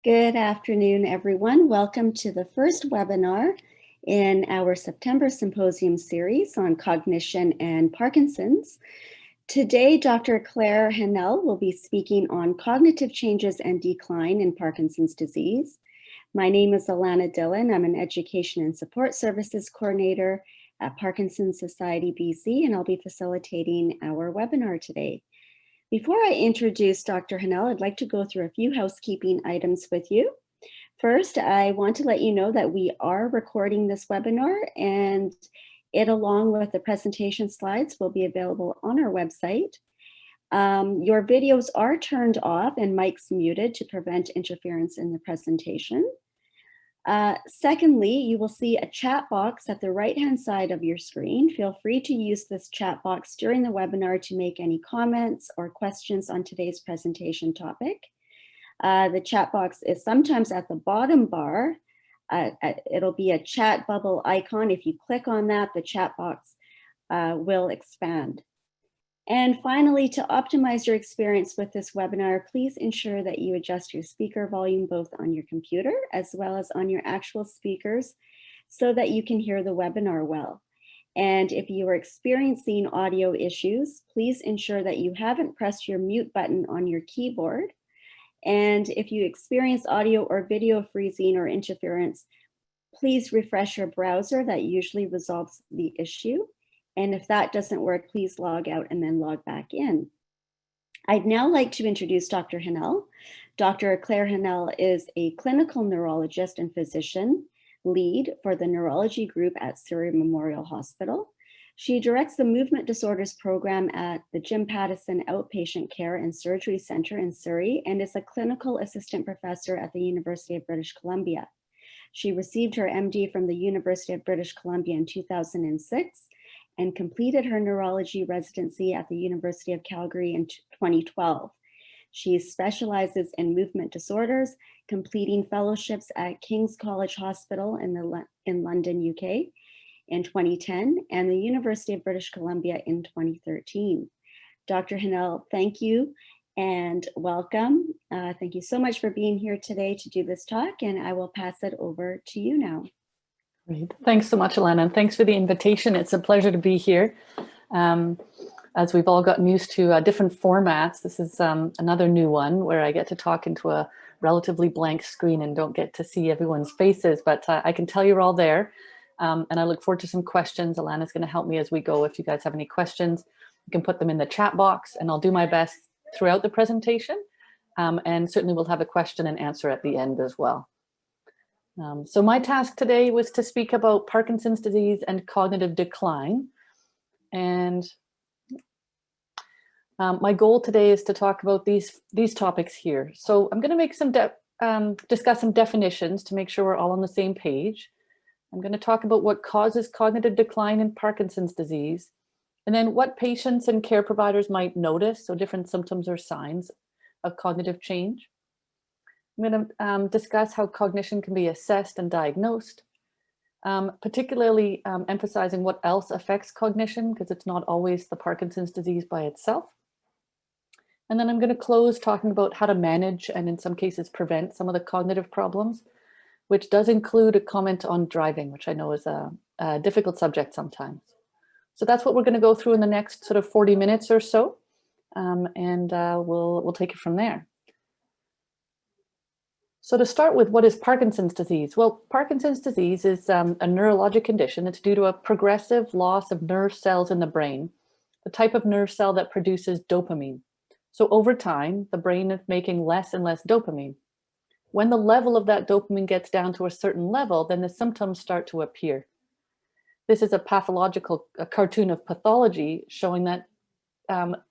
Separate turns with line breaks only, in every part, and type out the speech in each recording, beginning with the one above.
Good afternoon, everyone. Welcome to the first webinar in our September Symposium Series on Cognition and Parkinson's. Today, Dr. Claire Hinnell will be speaking on cognitive changes and decline in Parkinson's disease. My name is Alana Dillon. I'm an Education and Support Services Coordinator at Parkinson Society BC, and I'll be facilitating our webinar today. Before I introduce Dr. Hinnell, I'd like to go through a few housekeeping items with you. First, I want to let you know that we are recording this webinar, and it, along with the presentation slides, will be available on our website. Your videos are turned off and mics muted to prevent interference in the presentation. Secondly, you will see a chat box at the right-hand side of your screen. Feel free to use this chat box during the webinar to make any comments or questions on today's presentation topic. The chat box is sometimes at the bottom bar. It'll be a chat bubble icon. If you click on that, the chat box will expand. And finally, to optimize your experience with this webinar, please ensure that you adjust your speaker volume both on your computer as well as on your actual speakers so that you can hear the webinar well. And if you are experiencing audio issues, please ensure that you haven't pressed your mute button on your keyboard. And if you experience audio or video freezing or interference, please refresh your browser. That usually resolves the issue. And if that doesn't work, please log out and then log back in. I'd now like to introduce Dr. Hinnell. Dr. Claire Hinnell is a clinical neurologist and physician lead for the neurology group at Surrey Memorial Hospital. She directs the movement disorders program at the Jim Pattison Outpatient Care and Surgery Center in Surrey and is a clinical assistant professor at the University of British Columbia. She received her MD from the University of British Columbia in 2006 and completed her neurology residency at the University of Calgary in 2012. She specializes in movement disorders, completing fellowships at King's College Hospital in London, UK in 2010, and the University of British Columbia in 2013. Dr. Hinnell, thank you and welcome. Thank you so much for being here today to do this talk, and I will pass it over to you now.
Great. Thanks so much, Alana, and thanks for the invitation. It's a pleasure to be here. As we've all gotten used to different formats, this is another new one where I get to talk into a relatively blank screen and don't get to see everyone's faces, but I can tell you're all there. And I look forward to some questions. Alana's going to help me as we go. If you guys have any questions, you can put them in the chat box, and I'll do my best throughout the presentation. And certainly we'll have a question and answer at the end as well. So my task today was to speak about Parkinson's disease and cognitive decline. And my goal today is to talk about these topics here. So I'm going to make some discuss some definitions to make sure we're all on the same page. I'm going to talk about what causes cognitive decline in Parkinson's disease, and then what patients and care providers might notice, so different symptoms or signs of cognitive change. I'm going to discuss how cognition can be assessed and diagnosed, particularly emphasizing what else affects cognition, because it's not always the Parkinson's disease by itself. And then I'm going to close talking about how to manage and in some cases prevent some of the cognitive problems, which does include a comment on driving, which I know is a difficult subject sometimes. So that's what we're going to go through in the next sort of 40 minutes or so, and we'll take it from there. So to start with, what is Parkinson's disease? Well, Parkinson's disease is a neurologic condition. It's due to a progressive loss of nerve cells in the brain, the type of nerve cell that produces dopamine. So over time, the brain is making less and less dopamine. When the level of that dopamine gets down to a certain level, then the symptoms start to appear. This is a pathological cartoon of pathology showing that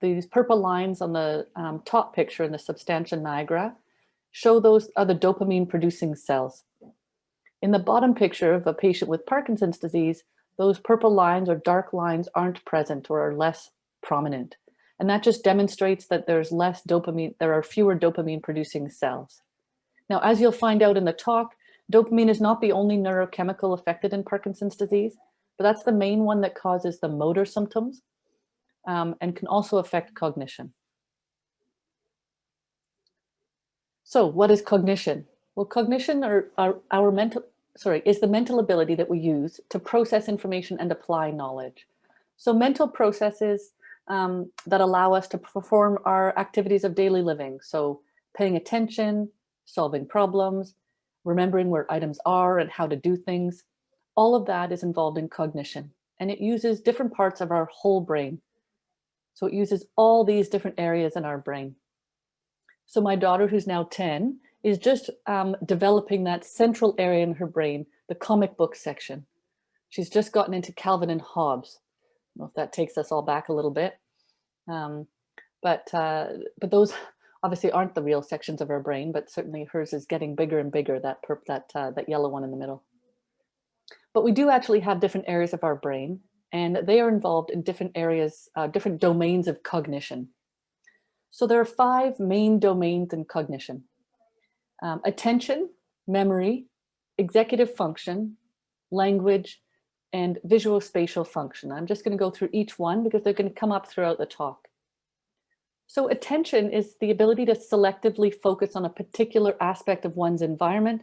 these purple lines on the top picture in the substantia nigra show those are the dopamine producing cells. In the bottom picture of a patient with Parkinson's disease, those purple lines or dark lines aren't present or are less prominent. And that just demonstrates that there's less dopamine, there are fewer dopamine producing cells. Now, as you'll find out in the talk, dopamine is not the only neurochemical affected in Parkinson's disease, but that's the main one that causes the motor symptoms and can also affect cognition. So what is cognition? Well, cognition is the mental ability that we use to process information and apply knowledge. So mental processes that allow us to perform our activities of daily living. So paying attention, solving problems, remembering where items are and how to do things. All of that is involved in cognition, and it uses different parts of our whole brain. So it uses all these different areas in our brain. So my daughter, who's now 10, is just developing that central area in her brain, the comic book section. She's just gotten into Calvin and Hobbes. I don't know if that takes us all back a little bit. But those obviously aren't the real sections of her brain, but certainly hers is getting bigger and bigger, that yellow one in the middle. But we do actually have different areas of our brain, and they are involved in different areas, different domains of cognition. So there are 5 main domains in cognition: attention, memory, executive function, language, and visuospatial function. I'm just going to go through each one because they're going to come up throughout the talk. So attention is the ability to selectively focus on a particular aspect of one's environment,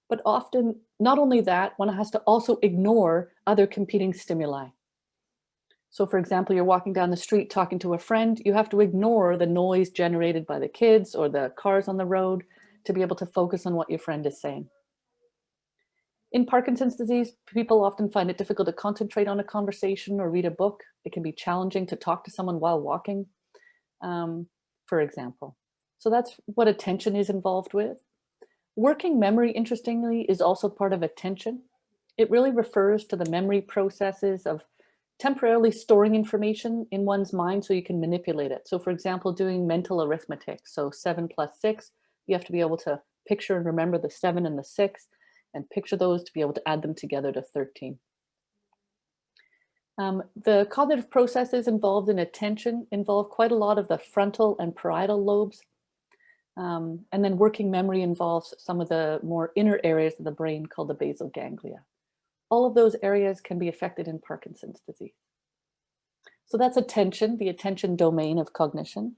but often, not only that, one has to also ignore other competing stimuli. So for example, you're walking down the street talking to a friend, you have to ignore the noise generated by the kids or the cars on the road to be able to focus on what your friend is saying. In Parkinson's disease, people often find it difficult to concentrate on a conversation or read a book. It can be challenging to talk to someone while walking, for example. So that's what attention is involved with. Working memory, interestingly, is also part of attention. It really refers to the memory processes of temporarily storing information in one's mind so you can manipulate it. So for example, doing mental arithmetic. So 7 plus 6, you have to be able to picture and remember the 7 and the 6 and picture those to be able to add them together to 13. The cognitive processes involved in attention involve quite a lot of the frontal and parietal lobes. And then working memory involves some of the more inner areas of the brain called the basal ganglia. All of those areas can be affected in Parkinson's disease. So that's attention, the attention domain of cognition.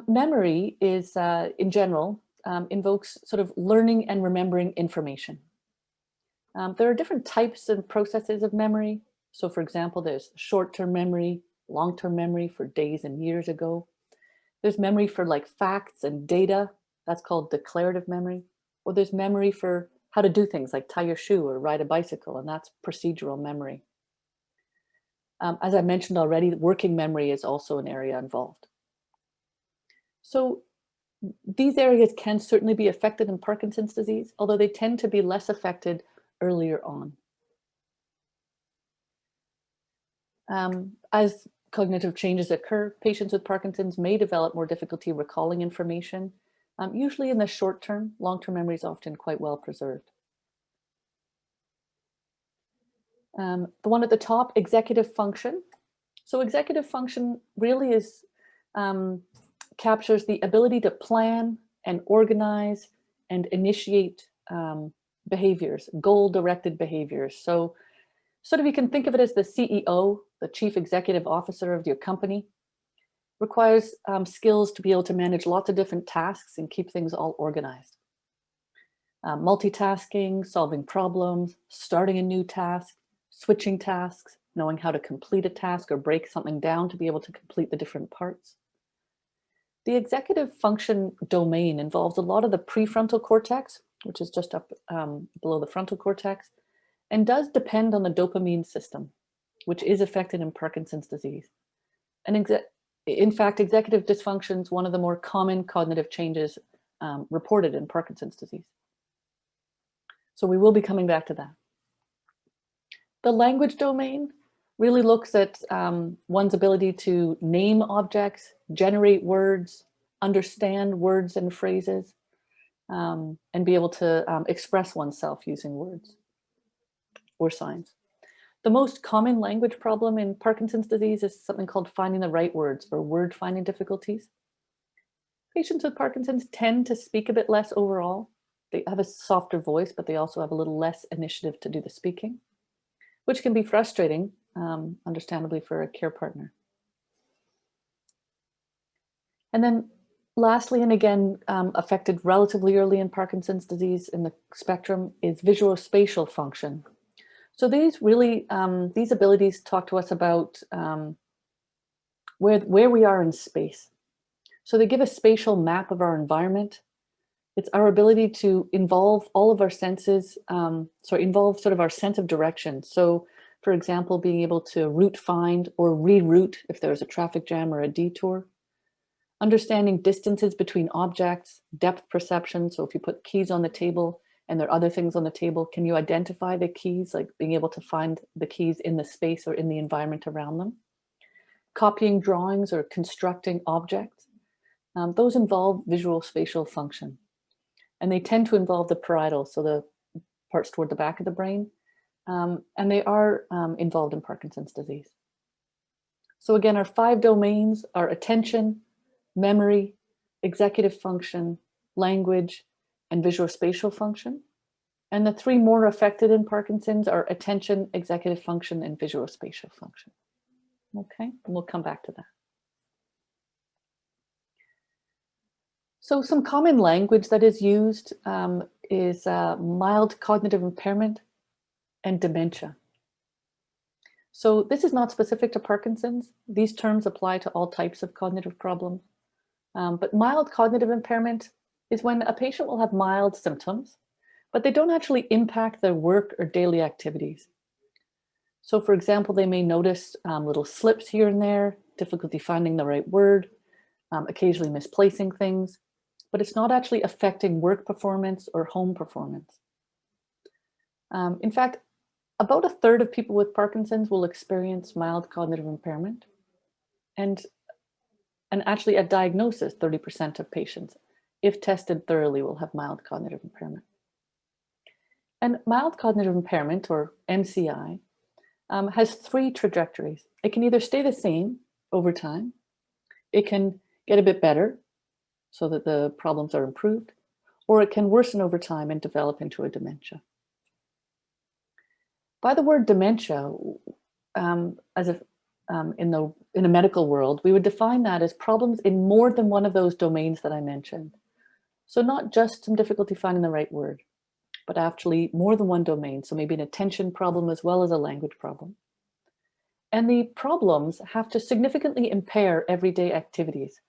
Memory is, in general, invokes sort of learning and remembering information. There are different types and processes of memory. So for example, there's short-term memory, long-term memory for days and years ago. There's memory for like facts and data. That's called declarative memory. Or there's memory for how to do things like tie your shoe or ride a bicycle, and that's procedural memory. As I mentioned already, working memory is also an area involved. So these areas can certainly be affected in Parkinson's disease, although they tend to be less affected earlier on. As cognitive changes occur, patients with Parkinson's may develop more difficulty recalling information. Usually in the short term, long-term memory is often quite well preserved. The one at the top, executive function. So executive function really is, captures the ability to plan and organize and initiate behaviors, goal-directed behaviors. So sort of you can think of it as the CEO, the chief executive officer of your company. Requires skills to be able to manage lots of different tasks and keep things all organized. Multitasking, solving problems, starting a new task, switching tasks, knowing how to complete a task or break something down to be able to complete the different parts. The executive function domain involves a lot of the prefrontal cortex, which is just up below the frontal cortex, and does depend on the dopamine system, which is affected in Parkinson's disease. And in fact, executive dysfunction is one of the more common cognitive changes reported in Parkinson's disease. So we will be coming back to that. The language domain really looks at one's ability to name objects, generate words, understand words and phrases, and be able to express oneself using words or signs. The most common language problem in Parkinson's disease is something called finding the right words or word finding difficulties. Patients with Parkinson's tend to speak a bit less overall. They have a softer voice, but they also have a little less initiative to do the speaking, which can be frustrating, understandably, for a care partner. And then Lastly, and again, affected relatively early in Parkinson's disease in the spectrum, is visuospatial function. So these really, these abilities talk to us about where we are in space. So they give a spatial map of our environment. It's our ability to involve all of our senses, involve sort of our sense of direction. So for example, being able to route find or reroute if there's a traffic jam or a detour. Understanding distances between objects, depth perception. So if you put keys on the table and there are other things on the table, can you identify the keys, like being able to find the keys in the space or in the environment around them? Copying drawings or constructing objects. Those involve visual spatial function. And they tend to involve the parietal, so the parts toward the back of the brain. And they are involved in Parkinson's disease. So again, our 5 domains are attention, memory, executive function, language, and visuospatial function. And the 3 more affected in Parkinson's are attention, executive function, and visuospatial function. Okay, and we'll come back to that. So some common language that is used is mild cognitive impairment and dementia. So this is not specific to Parkinson's. These terms apply to all types of cognitive problems. But mild cognitive impairment is when a patient will have mild symptoms, but they don't actually impact their work or daily activities. So for example, they may notice little slips here and there, difficulty finding the right word, occasionally misplacing things, but it's not actually affecting work performance or home performance. In fact, about 1/3 of people with Parkinson's will experience mild cognitive impairment. And actually at diagnosis, 30% of patients, if tested thoroughly, will have mild cognitive impairment. And mild cognitive impairment, or MCI, has 3 trajectories. It can either stay the same over time, it can get a bit better so that the problems are improved, or it can worsen over time and develop into a dementia. By the word dementia, in a medical world, we would define that as problems in more than one of those domains that I mentioned. So not just some difficulty finding the right word, but actually more than one domain. So maybe an attention problem as well as a language problem. And the problems have to significantly impair everyday activities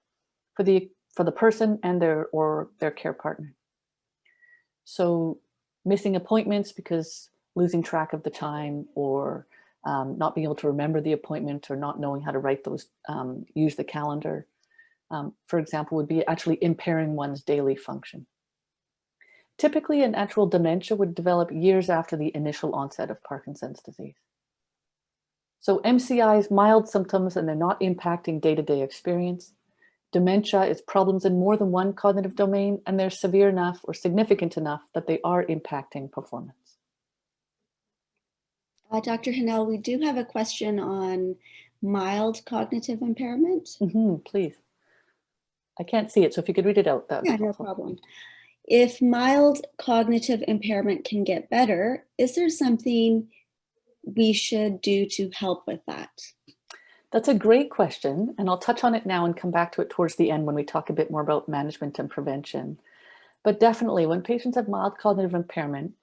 for the person and their care partner. So missing appointments because losing track of the time, or not being able to remember the appointment, or not knowing how to write those, use the calendar, for example, would be actually impairing one's daily function. Typically, an actual dementia would develop years after the initial onset of Parkinson's disease. So MCI is mild symptoms and they're not impacting day-to-day experience. Dementia is problems in more than one cognitive domain, and they're severe enough or significant enough that they are impacting performance.
Dr. Hinnell, we do have a question on mild cognitive impairment.
Please. I can't see it, so if you could read it out, that would be helpful.
No problem. If mild cognitive impairment can get better, is there something we should do to help with that?
That's a great question, and I'll touch on it now and come back to it towards the end when we talk a bit more about management and prevention. But definitely, when patients have mild cognitive impairment,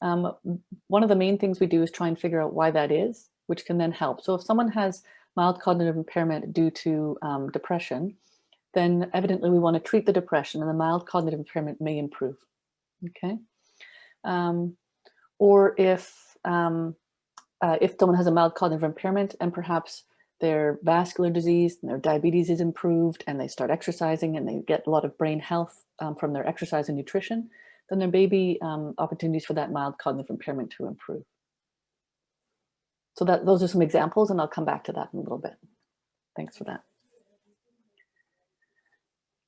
one of the main things we do is try and figure out why that is, which can then help. So if someone has mild cognitive impairment due to depression, then evidently we want to treat the depression, and the mild cognitive impairment may improve. Okay. Or if someone has a mild cognitive impairment and perhaps their vascular disease and their diabetes is improved, and they start exercising and they get a lot of brain health from their exercise and nutrition, then there may be opportunities for that mild cognitive impairment to improve. So those are some examples, and I'll come back to that in a little bit. Thanks for that.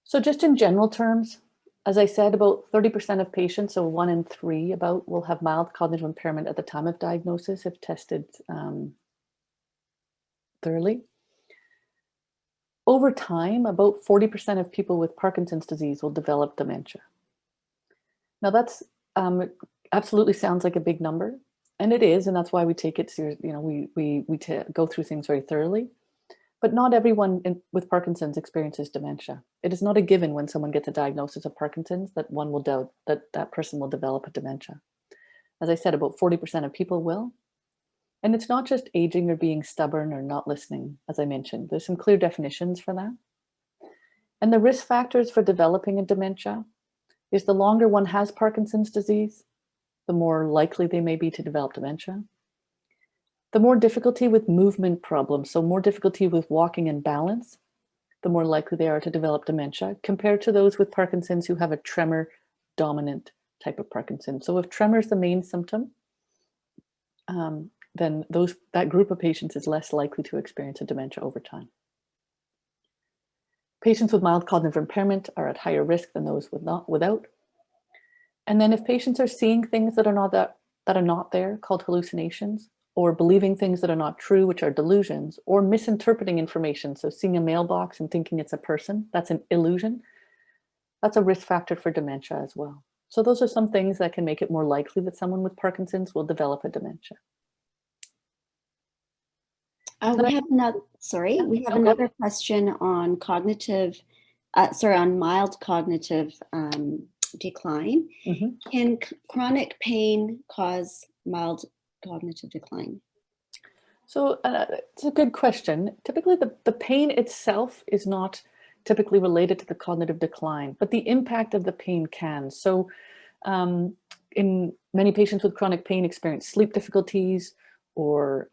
So just in general terms, as I said, about 30% of patients, so 1 in 3 about, will have mild cognitive impairment at the time of diagnosis if tested thoroughly. Over time, about 40% of people with Parkinson's disease will develop dementia. Now that's absolutely sounds like a big number, and it is, and that's why we take it seriously. You know, we go through things very thoroughly. But not everyone with Parkinson's experiences dementia. It is not a given when someone gets a diagnosis of Parkinson's that one will doubt that that person will develop a dementia. As I said, about 40% of people will. And it's not just aging or being stubborn or not listening, as I mentioned. There's some clear definitions for that. And the risk factors for developing a dementia is the longer one has Parkinson's disease, the more likely they may be to develop dementia. The more difficulty with movement problems, so more difficulty with walking and balance, the more likely they are to develop dementia compared to those with Parkinson's who have a tremor dominant type of Parkinson's. So if tremor is the main symptom, then that group of patients is less likely to experience a dementia over time. Patients with mild cognitive impairment are at higher risk than those without. And then if patients are seeing things that are not there, called hallucinations, or believing things that are not true, which are delusions, or misinterpreting information, so seeing a mailbox and thinking it's a person, that's an illusion, that's a risk factor for dementia as well. So those are some things that can make it more likely that someone with Parkinson's will develop a dementia.
We have another question on on mild cognitive decline. Mm-hmm. Can chronic pain cause mild cognitive decline?
So it's a good question. Typically, the pain itself is not typically related to the cognitive decline, but the impact of the pain can. So in many patients with chronic pain experience sleep difficulties or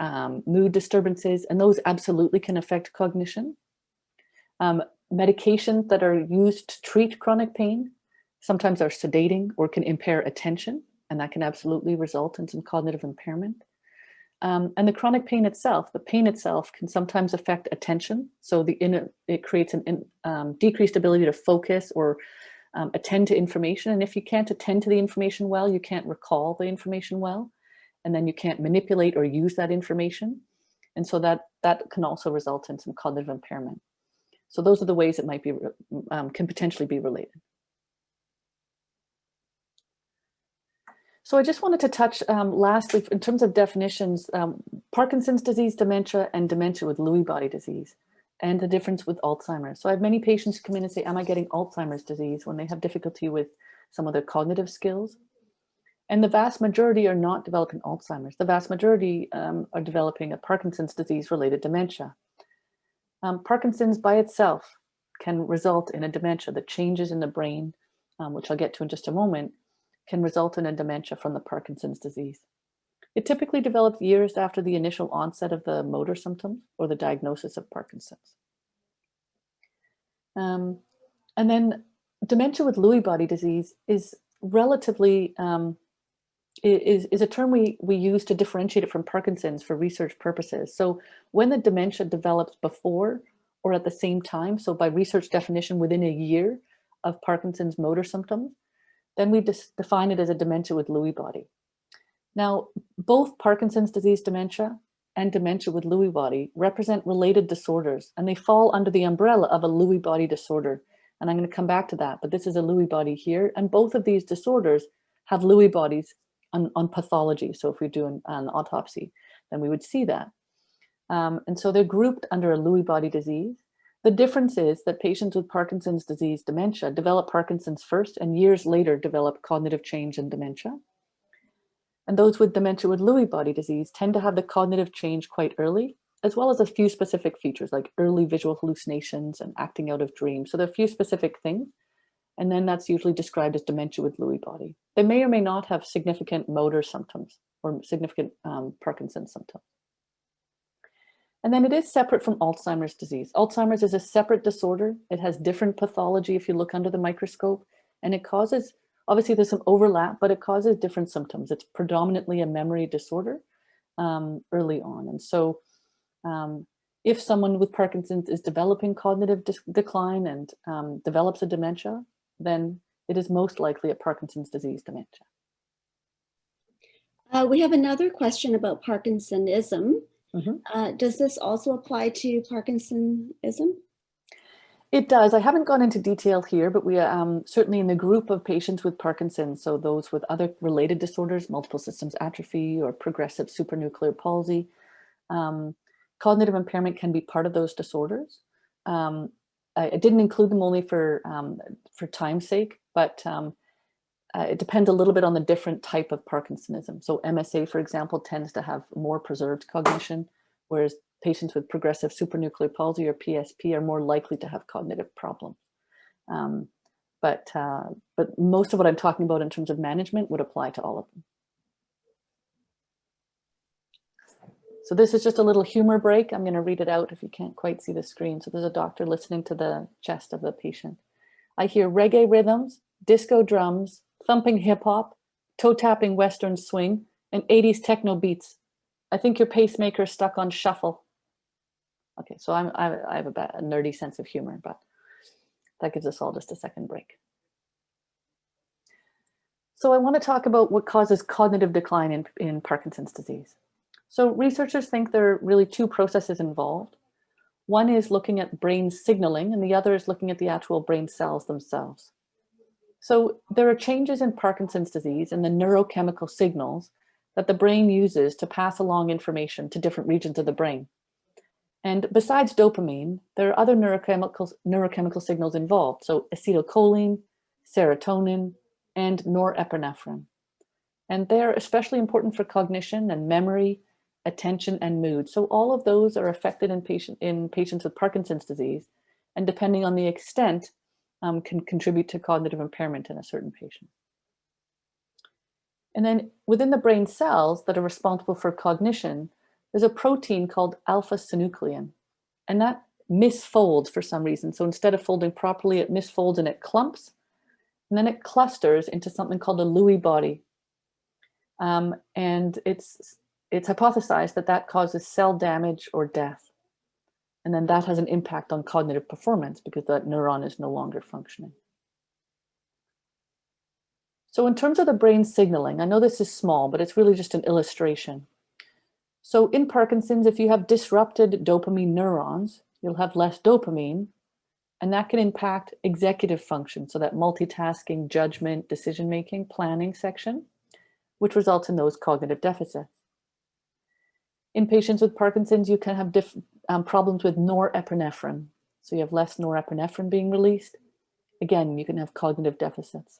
mood disturbances, and those absolutely can affect cognition. Medications that are used to treat chronic pain sometimes are sedating or can impair attention, and that can absolutely result in some cognitive impairment. And the chronic pain itself, can sometimes affect attention. So it creates an decreased ability to focus or attend to information. And if you can't attend to the information well, you can't recall the information well, and then you can't manipulate or use that information. And so that can also result in some cognitive impairment. So those are the ways it might be can potentially be related. So I just wanted to touch lastly, in terms of definitions, Parkinson's disease dementia and dementia with Lewy body disease, and the difference with Alzheimer's. So I have many patients come in and say, am I getting Alzheimer's disease, when they have difficulty with some of their cognitive skills? And the vast majority are not developing Alzheimer's. The vast majority are developing a Parkinson's disease related dementia. Parkinson's by itself can result in a dementia. The changes in the brain, which I'll get to in just a moment, can result in a dementia from the Parkinson's disease. It typically develops years after the initial onset of the motor symptoms or the diagnosis of Parkinson's. And then dementia with Lewy body disease is relatively, is a term we use to differentiate it from Parkinson's for research purposes. So when the dementia develops before or at the same time, so by research definition within a year of Parkinson's motor symptoms, then we define it as a dementia with Lewy body. Now, both Parkinson's disease dementia and dementia with Lewy body represent related disorders, and they fall under the umbrella of a Lewy body disorder. And I'm going to come back to that, but this is a Lewy body here. And both of these disorders have Lewy bodies on pathology. So if we do an autopsy, then we would see that. And so they're grouped under a Lewy body disease. The difference is that patients with Parkinson's disease dementia develop Parkinson's first and years later develop cognitive change and dementia. And those with dementia with Lewy body disease tend to have the cognitive change quite early, as well as a few specific features like early visual hallucinations and acting out of dreams. So there are a few specific things, and then that's usually described as dementia with Lewy body. They may or may not have significant motor symptoms or significant Parkinson's symptoms. And then it is separate from Alzheimer's disease. Alzheimer's is a separate disorder. It has different pathology if you look under the microscope, and it causes, obviously there's some overlap, but it causes different symptoms. It's predominantly a memory disorder early on. And so if someone with Parkinson's is developing cognitive decline and develops a dementia, then it is most likely a Parkinson's disease dementia.
We have another question about Parkinsonism.
Mm-hmm.
Does this also apply to Parkinsonism?
It does. I haven't gone into detail here, but we certainly in the group of patients with Parkinson's, so those with other related disorders, multiple systems atrophy or progressive supranuclear palsy, Cognitive impairment can be part of those disorders. I didn't include them only for time's sake, but it depends a little bit on the different type of Parkinsonism. So MSA, for example, tends to have more preserved cognition, whereas patients with progressive supranuclear palsy or PSP are more likely to have cognitive problems. But most of what I'm talking about in terms of management would apply to all of them. So this is just a little humor break. I'm going to read it out if you can't quite see the screen. So there's a doctor listening to the chest of the patient. I hear reggae rhythms, disco drums, thumping hip hop, toe tapping Western swing, and 80s techno beats. I think your pacemaker is stuck on shuffle. Okay, so I have a nerdy sense of humor, but that gives us all just a second break. So I want to talk about what causes cognitive decline in Parkinson's disease. So researchers think there are really two processes involved. One is looking at brain signaling, and the other is looking at the actual brain cells themselves. So there are changes in Parkinson's disease in the neurochemical signals that the brain uses to pass along information to different regions of the brain. And besides dopamine, there are other neurochemical signals involved. So acetylcholine, serotonin, and norepinephrine. And they're especially important for cognition and memory, attention, and mood. So all of those are affected in patients with Parkinson's disease, and depending on the extent, can contribute to cognitive impairment in a certain patient. And then within the brain cells that are responsible for cognition, there's a protein called alpha-synuclein, and that misfolds for some reason. So instead of folding properly, it misfolds and it clumps, and then it clusters into something called a Lewy body. And it's hypothesized that that causes cell damage or death. And then that has an impact on cognitive performance because that neuron is no longer functioning. So in terms of the brain signaling, I know this is small, but it's really just an illustration. So in Parkinson's, if you have disrupted dopamine neurons, you'll have less dopamine, and that can impact executive function. So that multitasking, judgment, decision-making, planning section, which results in those cognitive deficits. In patients with Parkinson's, you can have problems with norepinephrine. So you have less norepinephrine being released. Again, you can have cognitive deficits.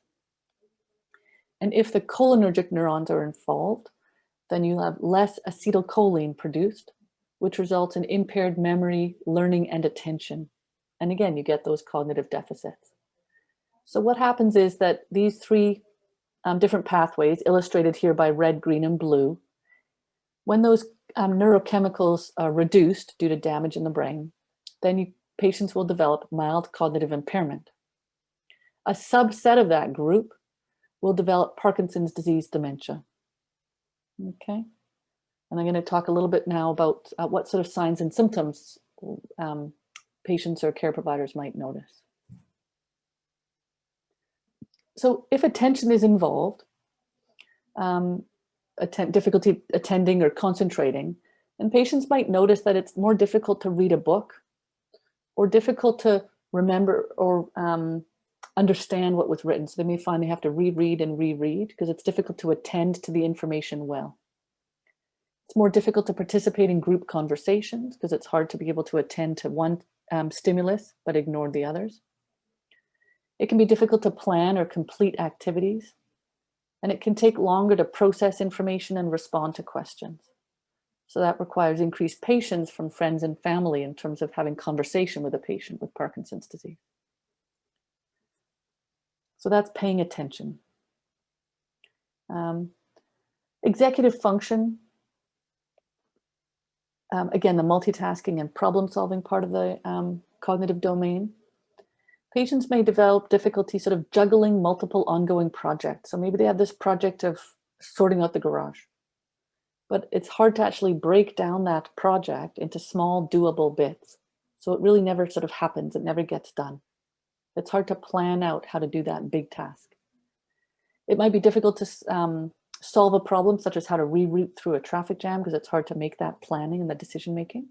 And if the cholinergic neurons are involved, then you have less acetylcholine produced, which results in impaired memory, learning, and attention. And again, you get those cognitive deficits. So what happens is that these three different pathways, illustrated here by red, green, and blue, when those neurochemicals are reduced due to damage in the brain, then patients will develop mild cognitive impairment. A subset of that group will develop Parkinson's disease dementia. Okay, and I'm going to talk a little bit now about what sort of signs and symptoms patients or care providers might notice. So if attention is involved, difficulty attending or concentrating, and patients might notice that it's more difficult to read a book or difficult to remember or understand what was written. So they may find they have to reread and reread because it's difficult to attend to the information well. It's more difficult to participate in group conversations because it's hard to be able to attend to one stimulus but ignore the others. It can be difficult to plan or complete activities, and it can take longer to process information and respond to questions. So that requires increased patience from friends and family in terms of having conversation with a patient with Parkinson's disease. So that's paying attention. Executive function, again, the multitasking and problem-solving part of the cognitive domain. Patients may develop difficulty sort of juggling multiple ongoing projects. So maybe they have this project of sorting out the garage, but it's hard to actually break down that project into small doable bits. So it really never sort of happens. It never gets done. It's hard to plan out how to do that big task. It might be difficult to solve a problem such as how to reroute through a traffic jam because it's hard to make that planning and the decision making,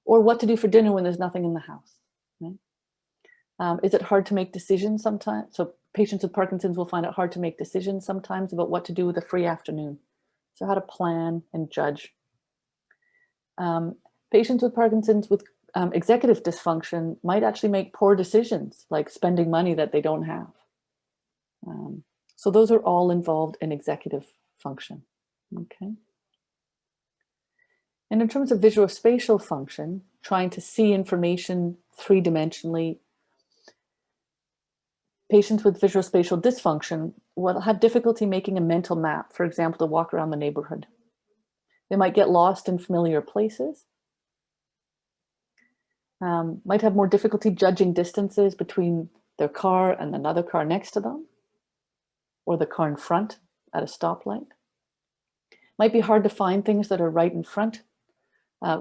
or what to do for dinner when there's nothing in the house. Right? Is it hard to make decisions sometimes? So patients with Parkinson's will find it hard to make decisions sometimes about what to do with a free afternoon. So how to plan and judge. Patients with Parkinson's with executive dysfunction might actually make poor decisions, like spending money that they don't have. So those are all involved in executive function, okay? And in terms of visuospatial function, trying to see information three-dimensionally, patients with visuospatial dysfunction will have difficulty making a mental map, for example, to walk around the neighborhood. They might get lost in familiar places, might have more difficulty judging distances between their car and another car next to them, or the car in front at a stoplight. Might be hard to find things that are right in front of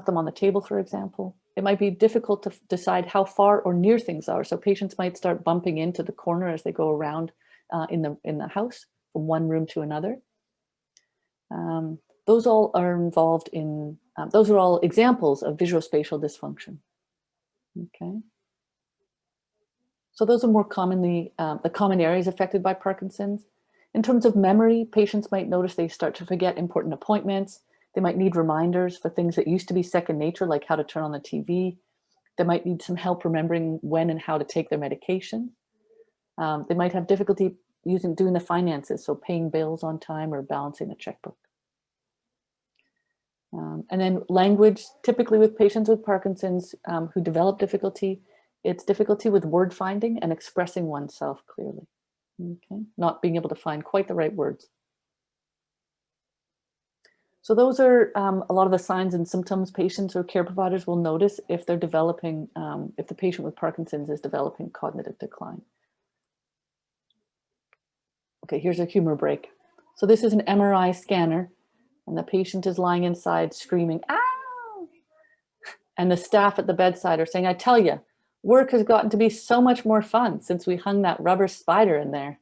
them on the table, for example. It might be difficult to decide how far or near things are. So patients might start bumping into the corner as they go around in the house from one room to another. Those all are involved in, those are all examples of visuospatial dysfunction. Okay. So those are more commonly the common areas affected by Parkinson's. In terms of memory, patients might notice they start to forget important appointments. They might need reminders for things that used to be second nature, like how to turn on the TV. They might need some help remembering when and how to take their medication. They might have difficulty doing the finances, so paying bills on time or balancing a checkbook. And then language, typically with patients with Parkinson's who develop difficulty, it's difficulty with word finding and expressing oneself clearly. Okay, not being able to find quite the right words. So those are a lot of the signs and symptoms patients or care providers will notice if they're developing, if the patient with Parkinson's is developing cognitive decline. Okay, here's a humor break. So this is an MRI scanner and the patient is lying inside screaming, "Ow!" And the staff at the bedside are saying, "I tell you, work has gotten to be so much more fun since we hung that rubber spider in there."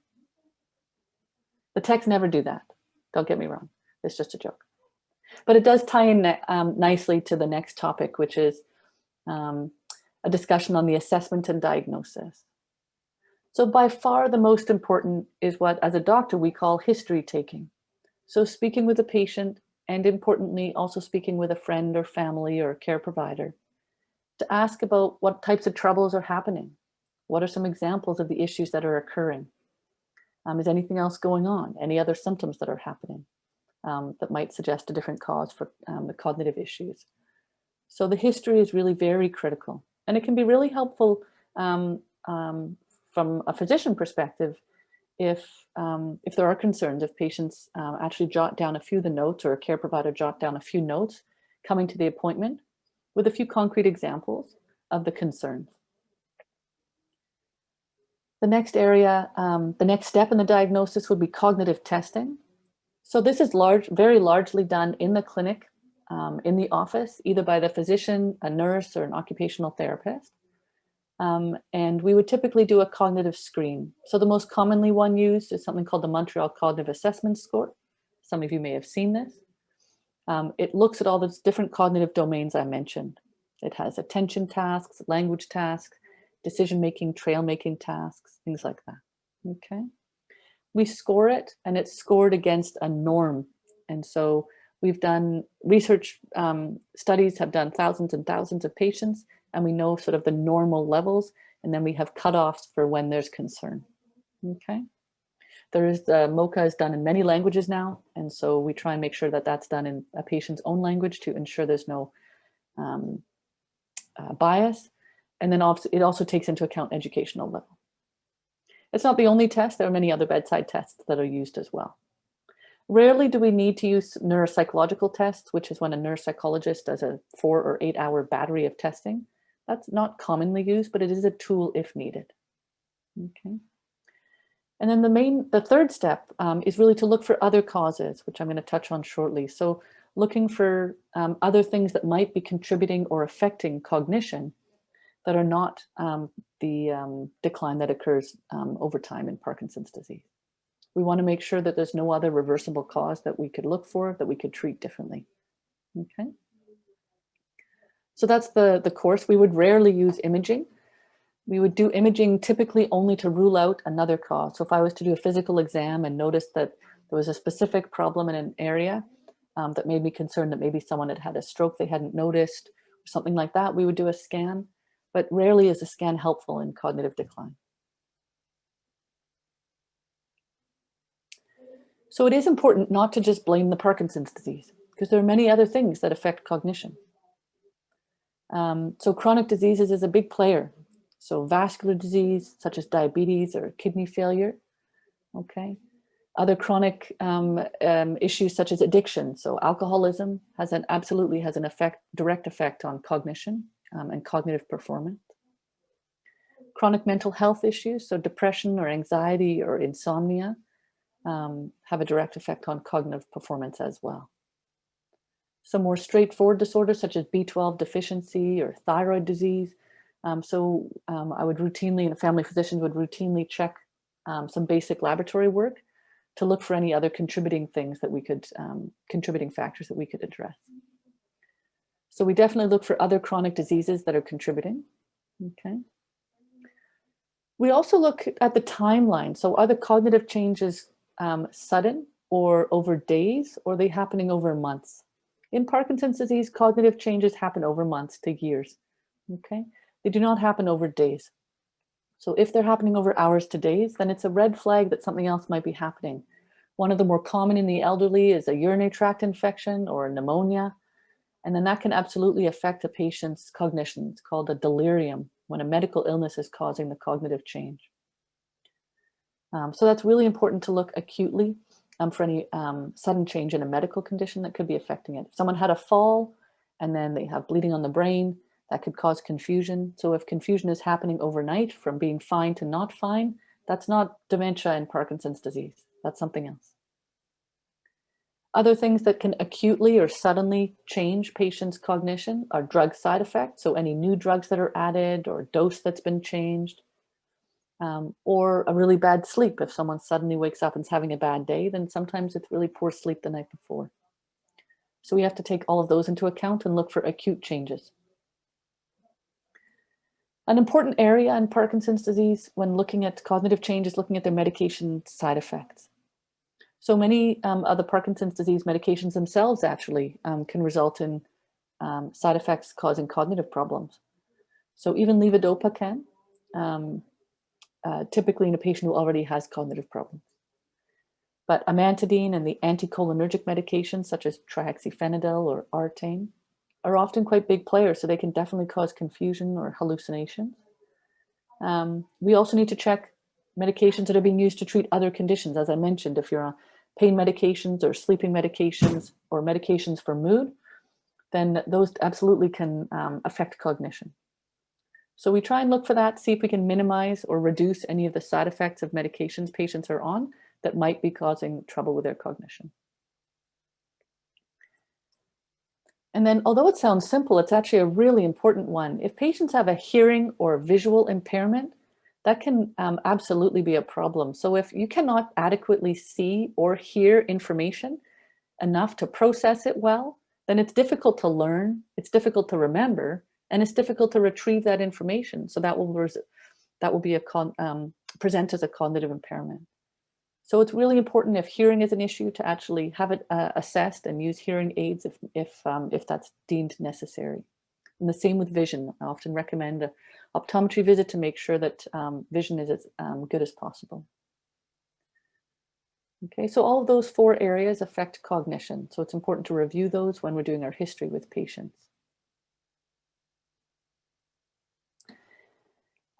The techs never do that. Don't get me wrong. It's just a joke. But it does tie in nicely to the next topic, which is a discussion on the assessment and diagnosis. So by far the most important is what, as a doctor, we call history taking. So speaking with the patient, and importantly, also speaking with a friend or family or care provider, to ask about what types of troubles are happening. What are some examples of the issues that are occurring? Is anything else going on? Any other symptoms that are happening that might suggest a different cause for the cognitive issues? So the history is really very critical. And it can be really helpful from a physician perspective if there are concerns, if patients actually jot down a few of the notes, or a care provider jot down a few notes coming to the appointment with a few concrete examples of the concerns. The next area, the next step in the diagnosis would be cognitive testing. So this is very largely done in the clinic, in the office, either by the physician, a nurse, or an occupational therapist. And we would typically do a cognitive screen. So the most commonly one used is something called the Montreal Cognitive Assessment Score. Some of you may have seen this. It looks at all those different cognitive domains I mentioned. It has attention tasks, language tasks, decision-making, trail-making tasks, things like that, okay? We score it, and it's scored against a norm. And so we've done research, studies have done thousands and thousands of patients, and we know sort of the normal levels, and then we have cutoffs for when there's concern, okay? The MOCA is done in many languages now, and so we try and make sure that that's done in a patient's own language to ensure there's no bias. And then it also takes into account educational level. It's not the only test. There are many other bedside tests that are used as well. Rarely do we need to use neuropsychological tests, which is when a neuropsychologist does a 4 or 8 hour battery of testing. That's not commonly used, but it is a tool if needed. Okay. And then the third step is really to look for other causes, which I'm going to touch on shortly. So looking for other things that might be contributing or affecting cognition that are not the decline that occurs over time in Parkinson's disease. We want to make sure that there's no other reversible cause that we could look for, that we could treat differently. Okay. So that's the course. We would rarely use imaging. We would do imaging typically only to rule out another cause. So if I was to do a physical exam and notice that there was a specific problem in an area, that made me concerned that maybe someone had had a stroke they hadn't noticed, or something like that, we would do a scan. But rarely is a scan helpful in cognitive decline. So it is important not to just blame the Parkinson's disease, because there are many other things that affect cognition. So chronic diseases is a big player. So vascular disease, such as diabetes or kidney failure, okay? Other chronic issues such as addiction. So alcoholism absolutely has an direct effect on cognition and cognitive performance. Chronic mental health issues, so depression or anxiety or insomnia, have a direct effect on cognitive performance as well. Some more straightforward disorders such as B12 deficiency or thyroid disease. I would routinely, and a family physician would routinely check some basic laboratory work to look for any other contributing things that we could, contributing factors that we could address. So we definitely look for other chronic diseases that are contributing, okay? We also look at the timeline. So are the cognitive changes sudden or over days, or are they happening over months? In Parkinson's disease, cognitive changes happen over months to years, okay? They do not happen over days. So if they're happening over hours to days, then it's a red flag that something else might be happening. One of the more common in the elderly is a urinary tract infection or pneumonia. And then that can absolutely affect a patient's cognition. It's called a delirium, when a medical illness is causing the cognitive change. So that's really important to look acutely for any sudden change in a medical condition that could be affecting it. If someone had a fall and then they have bleeding on the brain, that could cause confusion. So if confusion is happening overnight from being fine to not fine, that's not dementia and Parkinson's disease. That's something else. Other things that can acutely or suddenly change patients' cognition are drug side effects. So any new drugs that are added or dose that's been changed, or a really bad sleep. If someone suddenly wakes up and is having a bad day, then sometimes it's really poor sleep the night before. So we have to take all of those into account and look for acute changes. An important area in Parkinson's disease when looking at cognitive change is looking at their medication side effects. So many of the Parkinson's disease medications themselves actually can result in side effects causing cognitive problems. So even levodopa can, typically in a patient who already has cognitive problems. But amantadine and the anticholinergic medications such as trihexyphenidyl or Artane are often quite big players, so they can definitely cause confusion or hallucinations. We also need to check medications that are being used to treat other conditions. As I mentioned, if you're on pain medications or sleeping medications or medications for mood, then those absolutely can affect cognition. So we try and look for that, see if we can minimize or reduce any of the side effects of medications patients are on that might be causing trouble with their cognition. And then, although it sounds simple, it's actually a really important one. If patients have a hearing or visual impairment, that can absolutely be a problem. So if you cannot adequately see or hear information enough to process it well, then it's difficult to learn, it's difficult to remember, and it's difficult to retrieve that information. So that will be present as a cognitive impairment. So it's really important if hearing is an issue to actually have it assessed and use hearing aids if that's deemed necessary. And the same with vision. I often recommend an optometry visit to make sure that vision is as good as possible. Okay, so all of those 4 areas affect cognition. So it's important to review those when we're doing our history with patients.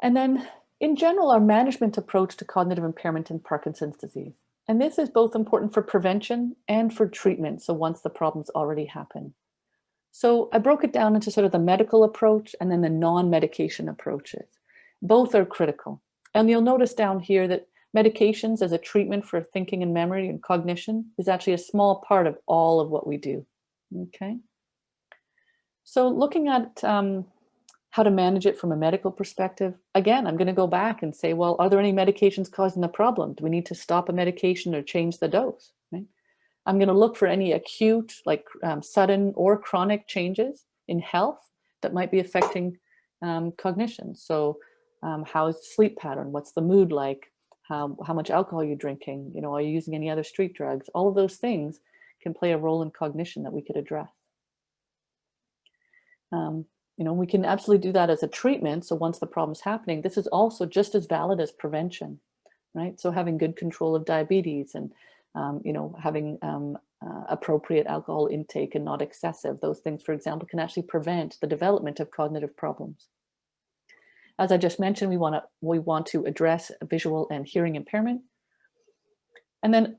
And then in general, our management approach to cognitive impairment in Parkinson's disease. And this is both important for prevention and for treatment. So once the problems already happen. So I broke it down into sort of the medical approach and then the non-medication approaches. Both are critical. And you'll notice down here that medications as a treatment for thinking and memory and cognition is actually a small part of all of what we do. Okay. So looking at how to manage it from a medical perspective. Again, I'm going to go back and say, well, are there any medications causing the problem? Do we need to stop a medication or change the dose? Right? I'm going to look for any acute, like sudden or chronic changes in health that might be affecting cognition. So how's sleep pattern? What's the mood like? How much alcohol are you drinking? You know, are you using any other street drugs? All of those things can play a role in cognition that we could address. We can absolutely do that as a treatment. So once the problem's happening, this is also just as valid as prevention, right? So having good control of diabetes and, having appropriate alcohol intake and not excessive, those things, for example, can actually prevent the development of cognitive problems. As I just mentioned, we want to address visual and hearing impairment. And then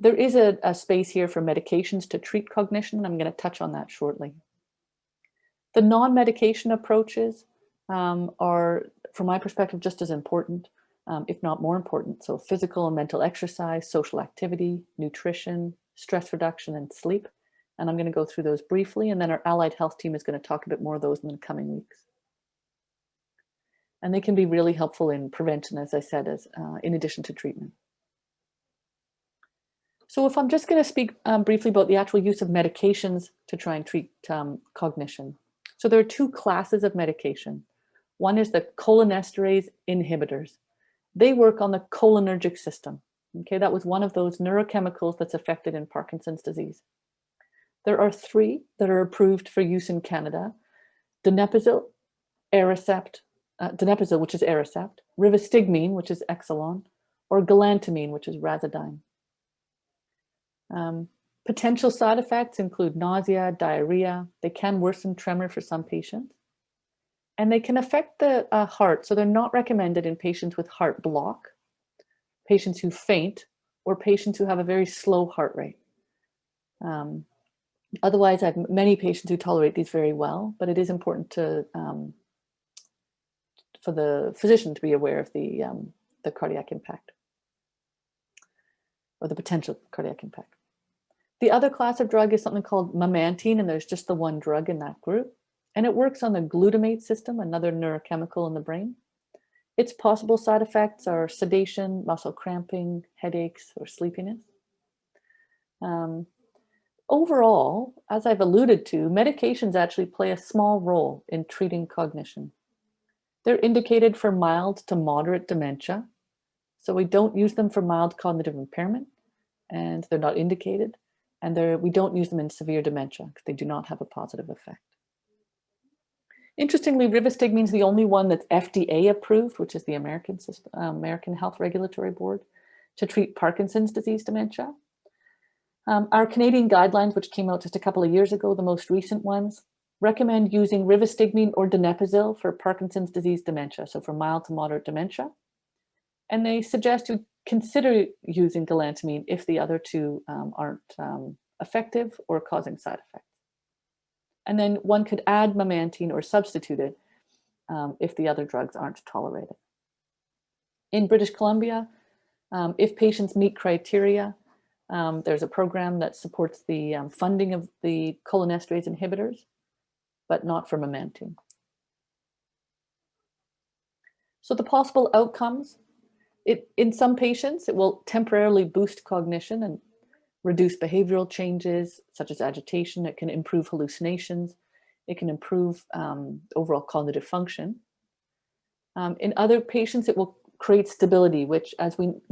there is a space here for medications to treat cognition, and I'm going to touch on that shortly. The non-medication approaches are, from my perspective, just as important, if not more important. So physical and mental exercise, social activity, nutrition, stress reduction, and sleep. And I'm going to go through those briefly, and then our allied health team is going to talk a bit more of those in the coming weeks. And they can be really helpful in prevention, as I said, in addition to treatment. So if I'm just going to speak briefly about the actual use of medications to try and treat cognition. So there are two classes of medication. One is the cholinesterase inhibitors. They work on the cholinergic system. Okay, that was one of those neurochemicals that's affected in Parkinson's disease. There are three that are approved for use in Canada: donepezil, donepezil, which is Aricept, rivastigmine, which is Exelon, or galantamine, which is Razidine. Potential side effects include nausea, diarrhea. They can worsen tremor for some patients. And they can affect the heart. So they're not recommended in patients with heart block, patients who faint, or patients who have a very slow heart rate. Otherwise, I have many patients who tolerate these very well, but it is important for the physician to be aware of the cardiac impact, or the potential cardiac impact. The other class of drug is something called memantine, and there's just the one drug in that group. And it works on the glutamate system, another neurochemical in the brain. Its possible side effects are sedation, muscle cramping, headaches, or sleepiness. Overall, as I've alluded to, medications actually play a small role in treating cognition. They're indicated for mild to moderate dementia. So we don't use them for mild cognitive impairment, and they're not indicated. And we don't use them in severe dementia because they do not have a positive effect. Interestingly, rivastigmine is the only one that's FDA approved, which is the American Health Regulatory Board, to treat Parkinson's disease dementia. Our Canadian guidelines, which came out just a couple of years ago, the most recent ones, recommend using rivastigmine or donepezil for Parkinson's disease dementia, so for mild to moderate dementia. And they suggest you consider using galantamine if the other two aren't effective or causing side effects. And then one could add memantine or substitute it if the other drugs aren't tolerated. In British Columbia, if patients meet criteria, there's a program that supports the funding of the cholinesterase inhibitors, but not for memantine. So the possible outcomes, in some patients, it will temporarily boost cognition and reduce behavioral changes such as agitation. It can improve hallucinations. It can improve overall cognitive function. In other patients, it will create stability, which,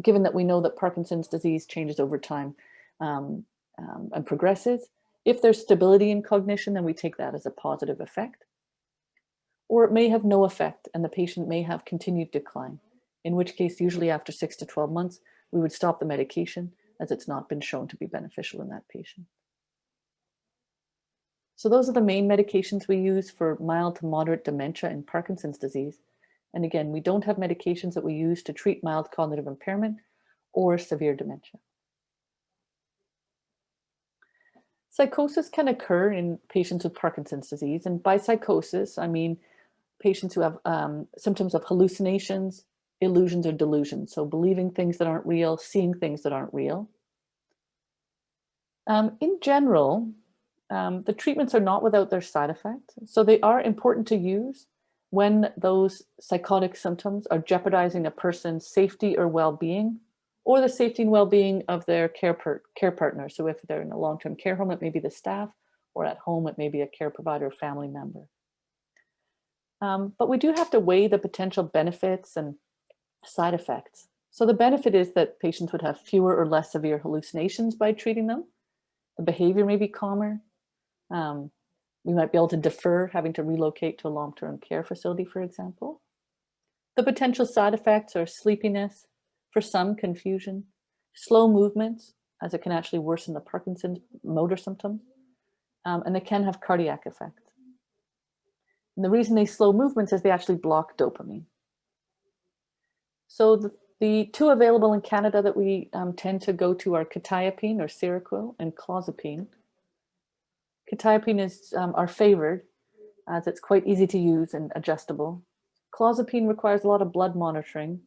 given that we know that Parkinson's disease changes over time and progresses, if there's stability in cognition, then we take that as a positive effect. Or it may have no effect and the patient may have continued decline, in which case, usually after 6 to 12 months, we would stop the medication as it's not been shown to be beneficial in that patient. So those are the main medications we use for mild to moderate dementia in Parkinson's disease. And again, we don't have medications that we use to treat mild cognitive impairment or severe dementia. Psychosis can occur in patients with Parkinson's disease. And by psychosis, I mean patients who have symptoms of hallucinations, illusions, or delusions. So believing things that aren't real, seeing things that aren't real. In general, the treatments are not without their side effects. So they are important to use when those psychotic symptoms are jeopardizing a person's safety or well-being, or the safety and well-being of their care partner. So if they're in a long-term care home, it may be the staff, or at home, it may be a care provider or family member. But we do have to weigh the potential benefits and side effects. So the benefit is that patients would have fewer or less severe hallucinations by treating them. The behavior may be calmer. We might be able to defer having to relocate to a long-term care facility, for example. The potential side effects are sleepiness, for some confusion, slow movements, as it can actually worsen the Parkinson's motor symptoms, and they can have cardiac effects. And the reason they slow movements is they actually block dopamine. So the two available in Canada that we tend to go to are quetiapine or Seroquel and clozapine. Quetiapine is our favored, as it's quite easy to use and adjustable. Clozapine requires a lot of blood monitoring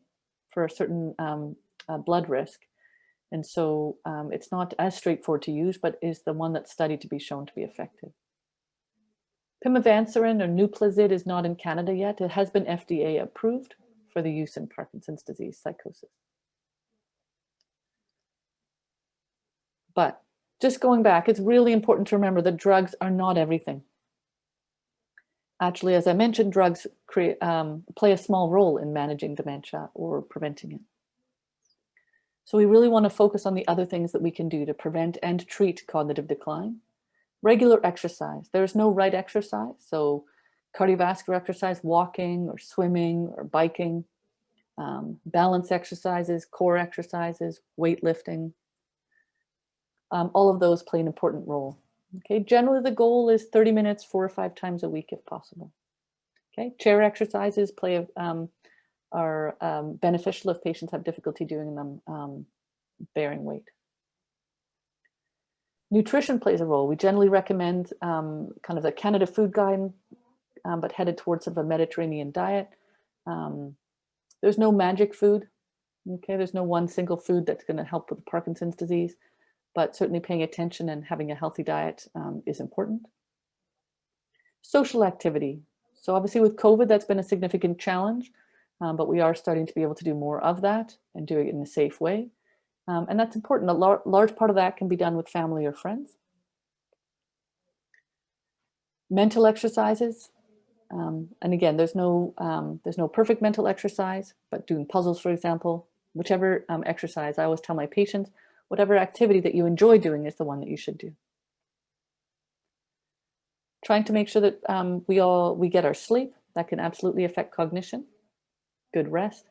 for a certain blood risk. And so it's not as straightforward to use, but is the one that's studied to be shown to be effective. Pimavanserin or Nuplazid is not in Canada yet. It has been FDA approved for the use in Parkinson's disease psychosis. But just going back, it's really important to remember that drugs are not everything. Actually, as I mentioned, drugs play a small role in managing dementia or preventing it. So we really want to focus on the other things that we can do to prevent and treat cognitive decline. Regular exercise. There is no right exercise. So cardiovascular exercise, walking or swimming or biking, balance exercises, core exercises, weightlifting. All of those play an important role. Okay, generally the goal is 30 minutes, 4 or 5 times a week if possible. Okay, chair exercises are beneficial if patients have difficulty doing them bearing weight. Nutrition plays a role. We generally recommend kind of the Canada Food Guide, but headed towards sort of a Mediterranean diet. There's no magic food. Okay, there's no one single food that's going to help with Parkinson's disease, but certainly paying attention and having a healthy diet is important. Social activity. So obviously with COVID, that's been a significant challenge, but we are starting to be able to do more of that and do it in a safe way. And that's important. A large part of that can be done with family or friends. Mental exercises. And again, there's no perfect mental exercise, but doing puzzles, for example, whichever exercise, I always tell my patients, whatever activity that you enjoy doing is the one that you should do. Trying to make sure that we get our sleep. That can absolutely affect cognition. Good rest.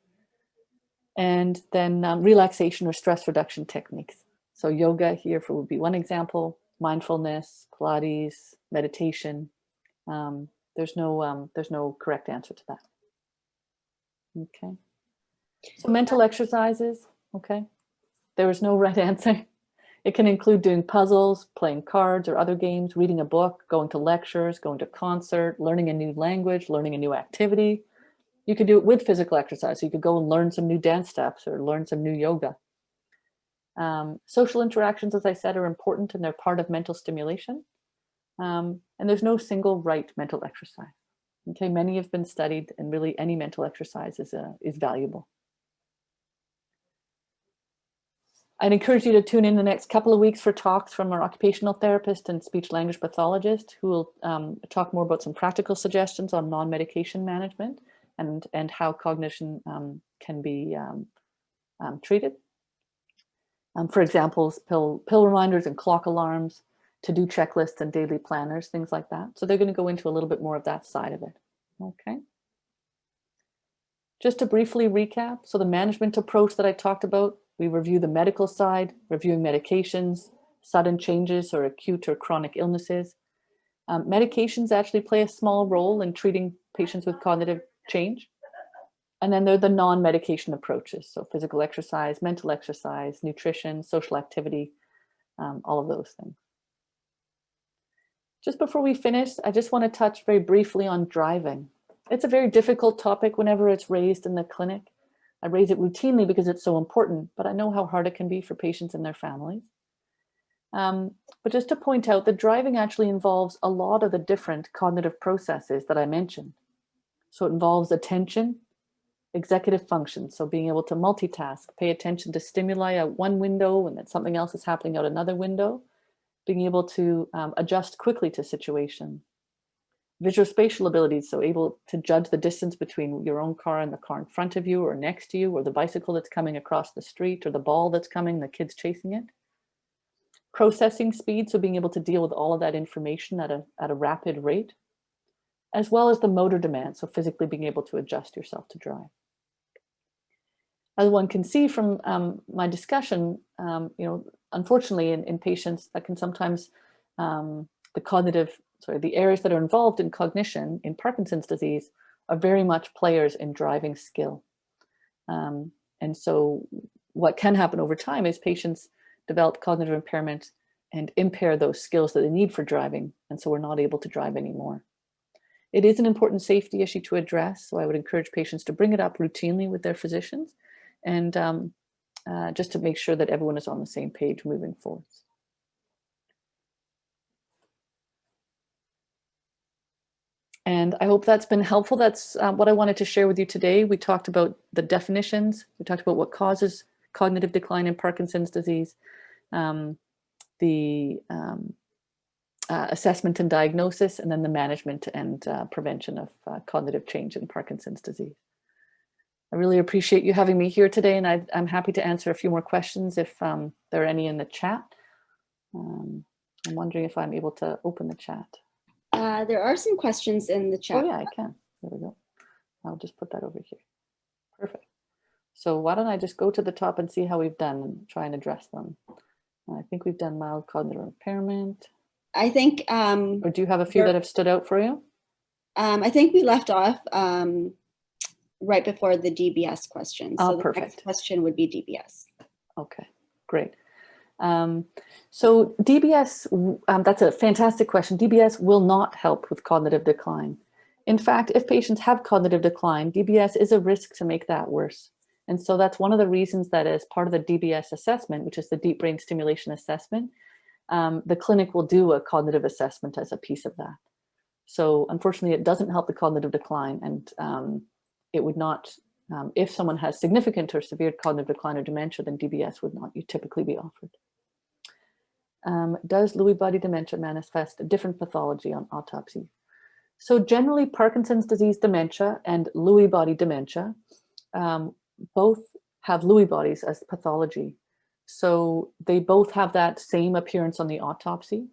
And then relaxation or stress reduction techniques. So yoga here would be one example, mindfulness, Pilates, meditation. There's no correct answer to that. Okay. So mental exercises, okay. There is no right answer. It can include doing puzzles, playing cards or other games, reading a book, going to lectures, going to concert, learning a new language, learning a new activity. You could do it with physical exercise. So you could go and learn some new dance steps or learn some new yoga. Social interactions, as I said, are important and they're part of mental stimulation. And there's no single right mental exercise. Okay, many have been studied and really any mental exercise is valuable. I'd encourage you to tune in the next couple of weeks for talks from our occupational therapist and speech language pathologist who will talk more about some practical suggestions on non-medication management and how cognition can be treated. For example, pill reminders and clock alarms, to-do checklists and daily planners, things like that. So they're going to go into a little bit more of that side of it. Okay. Just to briefly recap, so the management approach that I talked about, we review the medical side, reviewing medications, sudden changes or acute or chronic illnesses. Medications actually play a small role in treating patients with cognitive change. And then there are the non-medication approaches. So physical exercise, mental exercise, nutrition, social activity, all of those things. Just before we finish, I just want to touch very briefly on driving. It's a very difficult topic whenever it's raised in the clinic. I raise it routinely because it's so important, but I know how hard it can be for patients and their families. But just to point out that driving actually involves a lot of the different cognitive processes that I mentioned. So it involves attention, executive function, so being able to multitask, pay attention to stimuli out one window and then something else is happening out another window, being able to adjust quickly to situations. Visuospatial abilities, so able to judge the distance between your own car and the car in front of you or next to you, or the bicycle that's coming across the street, or the ball that's coming, the kids chasing it. processing speed, so being able to deal with all of that information at a rapid rate, as well as the motor demand, so physically being able to adjust yourself to drive. As one can see from my discussion, unfortunately in patients that can sometimes, the areas that are involved in cognition in Parkinson's disease are very much players in driving skill. And so what can happen over time is patients develop cognitive impairment and impair those skills that they need for driving. And so we're not able to drive anymore. It is an important safety issue to address. So I would encourage patients to bring it up routinely with their physicians and just to make sure that everyone is on the same page moving forward. And I hope that's been helpful. That's what I wanted to share with you today. We talked about the definitions. We talked about what causes cognitive decline in Parkinson's disease, the assessment and diagnosis, and then the management and prevention of cognitive change in Parkinson's disease. I really appreciate you having me here today, and I'm happy to answer a few more questions if there are any in the chat. I'm wondering if I'm able to open the chat.
There are some questions in the chat.
Oh yeah, I can. There we go. I'll just put that over here. Perfect. So why don't I just go to the top and see how we've done and try and address them. I think we've done mild cognitive impairment.
I think.
Or do you have a few that have stood out for you?
I think we left off right before the DBS question. So
perfect.
The next question would be DBS.
Okay, great. So DBS, that's a fantastic question. DBS will not help with cognitive decline. In fact, if patients have cognitive decline, DBS is a risk to make that worse. And so that's one of the reasons that as part of the DBS assessment, which is the deep brain stimulation assessment, the clinic will do a cognitive assessment as a piece of that. So unfortunately, it doesn't help the cognitive decline, and it would not, if someone has significant or severe cognitive decline or dementia, then DBS would not typically be offered. Does Lewy body dementia manifest a different pathology on autopsy? So generally, Parkinson's disease dementia and Lewy body dementia both have Lewy bodies as pathology. So they both have that same appearance on the autopsy.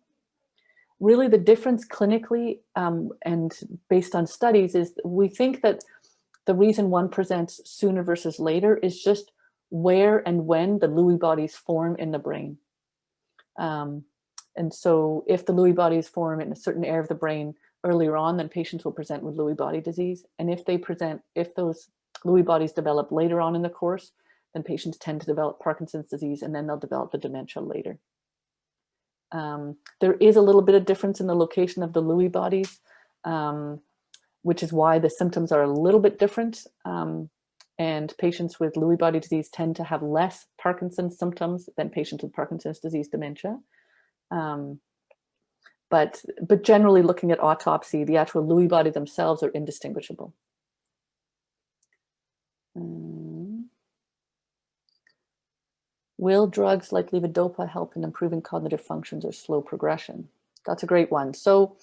Really, the difference clinically and based on studies is we think that the reason one presents sooner versus later is just where and when the Lewy bodies form in the brain. And so if the Lewy bodies form in a certain area of the brain earlier on, then patients will present with Lewy body disease. And if those Lewy bodies develop later on in the course, then patients tend to develop Parkinson's disease, and then they'll develop the dementia later. There is a little bit of difference in the location of the Lewy bodies, which is why the symptoms are a little bit different. And patients with Lewy body disease tend to have less Parkinson's symptoms than patients with Parkinson's disease dementia. But generally, looking at autopsy, the actual Lewy body themselves are indistinguishable. Will drugs like levodopa help in improving cognitive functions or slow progression? That's a great one. So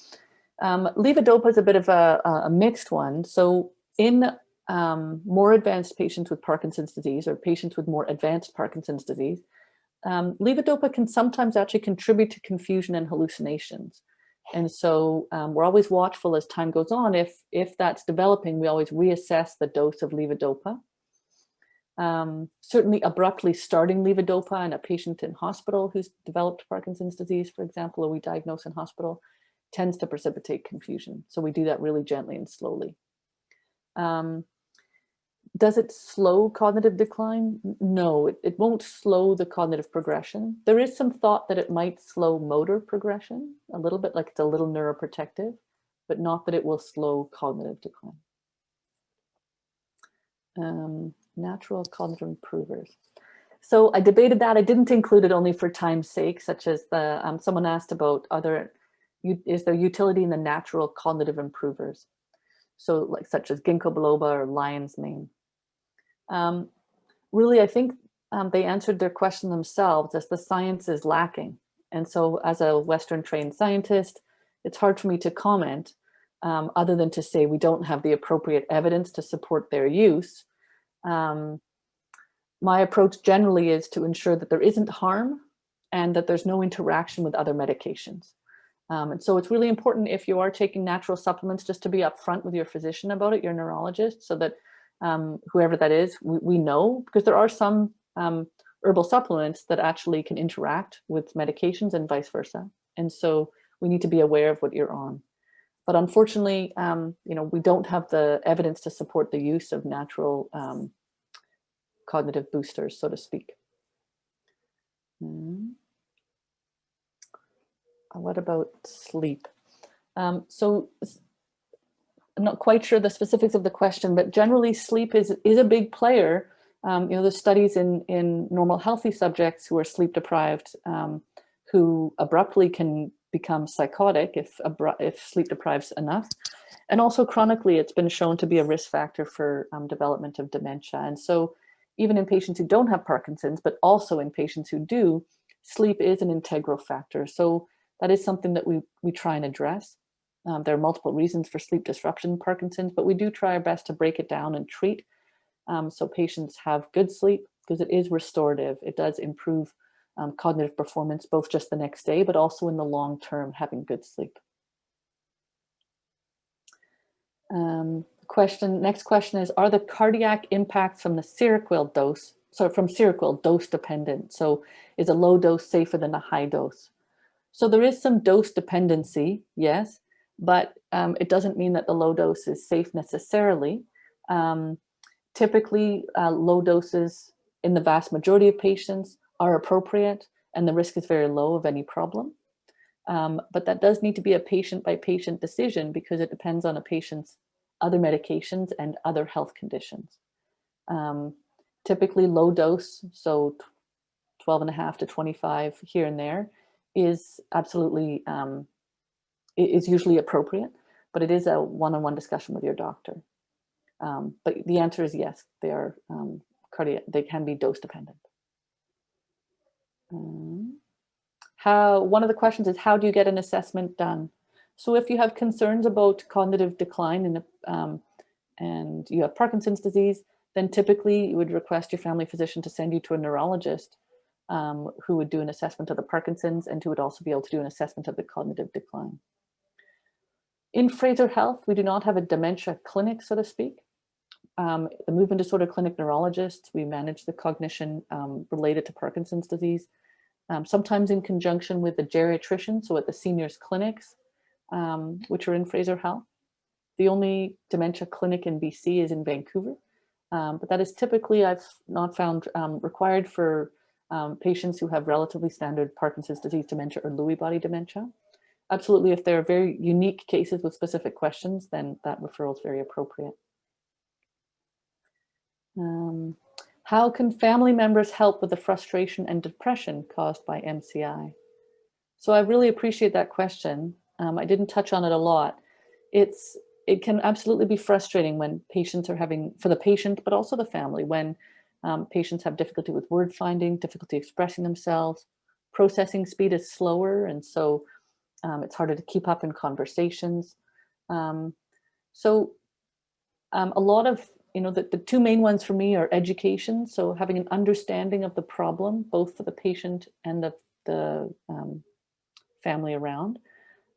levodopa is a bit of a mixed one. So in more advanced patients with Parkinson's disease or patients with more advanced Parkinson's disease, levodopa can sometimes actually contribute to confusion and hallucinations. And so we're always watchful as time goes on. If that's developing, we always reassess the dose of levodopa. Certainly abruptly starting levodopa in a patient in hospital who's developed Parkinson's disease, for example, or we diagnose in hospital, tends to precipitate confusion. So we do that really gently and slowly. Does it slow cognitive decline? No, it won't slow the cognitive progression. There is some thought that it might slow motor progression a little bit, like it's a little neuroprotective, but not that it will slow cognitive decline. Natural cognitive improvers. So I debated that. I didn't include it only for time's sake, such as someone asked about is there utility in the natural cognitive improvers? So like such as ginkgo biloba or lion's mane. Really, I think they answered their question themselves as the science is lacking. And so as a Western trained scientist, it's hard for me to comment other than to say we don't have the appropriate evidence to support their use. My approach generally is to ensure that there isn't harm and that there's no interaction with other medications. And so it's really important, if you are taking natural supplements, just to be upfront with your physician about it, your neurologist, so that whoever that is, we know, because there are some herbal supplements that actually can interact with medications and vice versa. And so we need to be aware of what you're on. But unfortunately, we don't have the evidence to support the use of natural cognitive boosters, so to speak. What about sleep? So I'm not quite sure the specifics of the question, but generally sleep is a big player. There's studies in normal healthy subjects who are sleep deprived, who abruptly can become psychotic if sleep deprives enough. And also chronically, it's been shown to be a risk factor for development of dementia. And so even in patients who don't have Parkinson's, but also in patients who do, sleep is an integral factor. So that is something that we try and address. There are multiple reasons for sleep disruption in Parkinson's, but we do try our best to break it down and treat so patients have good sleep, because it is restorative. It does improve cognitive performance, both just the next day, but also in the long term, having good sleep. Next question is, are the cardiac impacts from the Seroquel dose dependent? So is a low dose safer than a high dose? So there is some dose dependency, yes, but it doesn't mean that the low dose is safe necessarily. Typically, low doses in the vast majority of patients are appropriate, and the risk is very low of any problem. But that does need to be a patient-by-patient decision, because it depends on a patient's other medications and other health conditions. Typically low dose, so 12.5 to 25 here and there, is absolutely, is usually appropriate, but it is a one-on-one discussion with your doctor. But the answer is yes, they are they can be dose dependent. One of the questions is, how do you get an assessment done? So if you have concerns about cognitive decline and you have Parkinson's disease, then typically you would request your family physician to send you to a neurologist who would do an assessment of the Parkinson's, and who would also be able to do an assessment of the cognitive decline. In Fraser Health, we do not have a dementia clinic, so to speak. The movement disorder clinic neurologists, we manage the cognition related to Parkinson's disease, sometimes in conjunction with the geriatrician, so at the seniors clinics, which are in Fraser Health. The only dementia clinic in BC is in Vancouver, but that is typically, I've not found required for patients who have relatively standard Parkinson's disease dementia or Lewy body dementia. Absolutely, if there are very unique cases with specific questions, then that referral is very appropriate. How can family members help with the frustration and depression caused by MCI? So I really appreciate that question. I didn't touch on it a lot. It can absolutely be frustrating when patients are having, for the patient, but also the family, when patients have difficulty with word finding, difficulty expressing themselves, processing speed is slower, and so it's harder to keep up in conversations. A lot of, the two main ones for me are education. So having an understanding of the problem, both for the patient and the family around,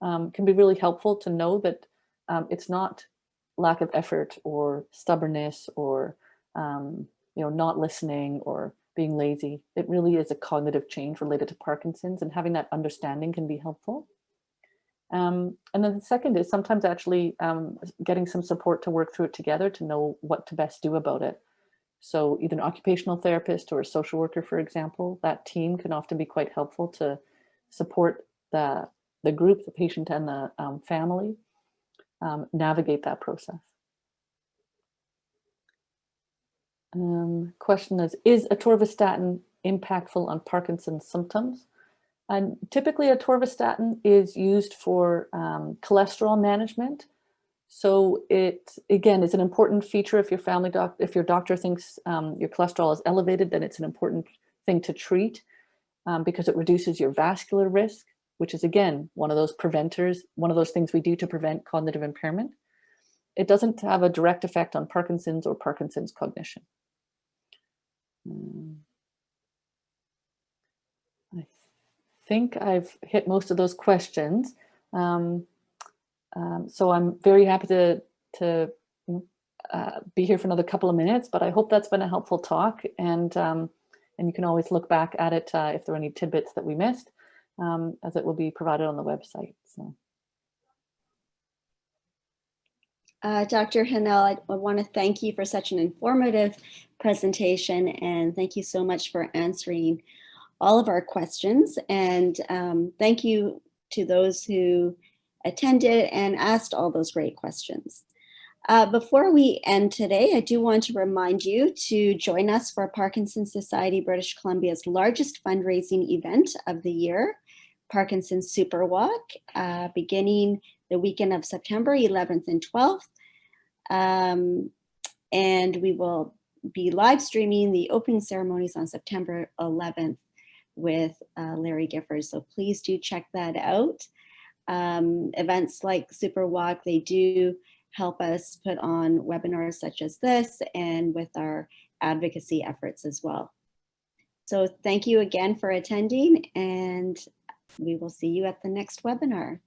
can be really helpful to know that it's not lack of effort or stubbornness or not listening or being lazy. It really is a cognitive change related to Parkinson's, and having that understanding can be helpful. And then the second is sometimes actually getting some support to work through it together, to know what to best do about it. So either an occupational therapist or a social worker, for example, that team can often be quite helpful to support the group, the patient and the family, navigate that process. Question is atorvastatin impactful on Parkinson's symptoms? And typically atorvastatin is used for cholesterol management. So it, again, is an important feature. If if your doctor thinks your cholesterol is elevated, then it's an important thing to treat because it reduces your vascular risk, which is, again, one of those preventers, one of those things we do to prevent cognitive impairment. It doesn't have a direct effect on Parkinson's or Parkinson's cognition. I think I've hit most of those questions. So I'm very happy to be here for another couple of minutes, but I hope that's been a helpful talk. And you can always look back at it if there are any tidbits that we missed, as it will be provided on the website. So.
Dr. Hinnell, I want to thank you for such an informative presentation, and thank you so much for answering all of our questions. And thank you to those who attended and asked all those great questions. Before we end today, I do want to remind you to join us for Parkinson Society British Columbia's largest fundraising event of the year, Parkinson Super Walk, beginning the weekend of September 11th and 12th. And we will be live streaming the opening ceremonies on September 11th with Larry Gifford. So please do check that out. Events like Super Walk, they do help us put on webinars such as this and with our advocacy efforts as well. So thank you again for attending, and we will see you at the next webinar.